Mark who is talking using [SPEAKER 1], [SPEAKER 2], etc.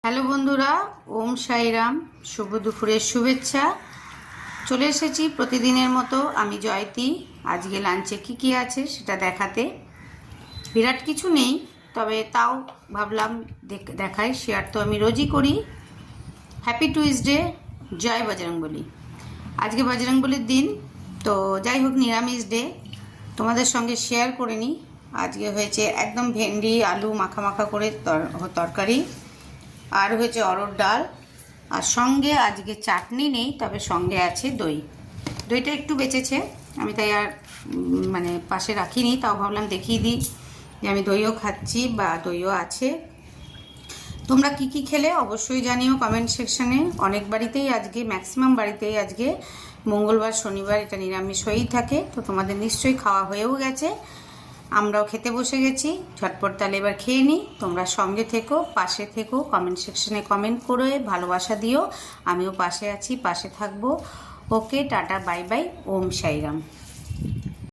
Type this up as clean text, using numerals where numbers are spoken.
[SPEAKER 1] Hello বন্ধুরা, ওম সাইরাম। শুভ দুপুরের শুভেচ্ছা। চলে এসেছি প্রতিদিনের মতো আমি জয়তী। আজকে লাঞ্চে কি আছে সেটা দেখাতে। বিরাট কিছু নেই, তবে তাও ভাবলাম দেখাই। শেয়ার তো আমি রোজই করি। হ্যাপি টুইসডে, জয় বজরংবলী। আজকে বজরংবলীর দিন, তো যাই হোক নিরামিষ ডে, তোমাদের সঙ্গে শেয়ার করে নিই। আজকে হয়েছে একদম ভেন্ডি আলু মাখা মাখা করে তরকারি, আর হয়েছে অরহর ডাল, আর সঙ্গে আজকে চাটনি নেই, তবে সঙ্গে আছে দই। দইটা একটু বেঁচেছে, আমি তাই আর মানে পাশে রাখিনি, তাও ভাবলাম দেখিয়ে দিই যে আমি দইও খাচ্ছি বা দইও আছে। তোমরা কি খেলে অবশ্যই জানিও কমেন্ট সেকশানে। অনেক বাড়িতেই আজকে, ম্যাক্সিমাম বাড়িতেই আজকে মঙ্গলবার শনিবার এটা নিরামিষ হয়েই থাকে, তো তোমাদের নিশ্চয়ই খাওয়া হয়েও গেছে। আমরাও খেতে বসে গেছি, ঝটপট তাহলে এবার খেয়ে নিই। তোমরা সঙ্গে থেকো, পাশে থেকো, কমেন্ট সেকশনে কমেন্ট করে ভালোবাসা দিও। আমিও পাশে আছি, পাশে থাকবো। ওকে, টাটা, বাই বাই, ওম সাইরাম।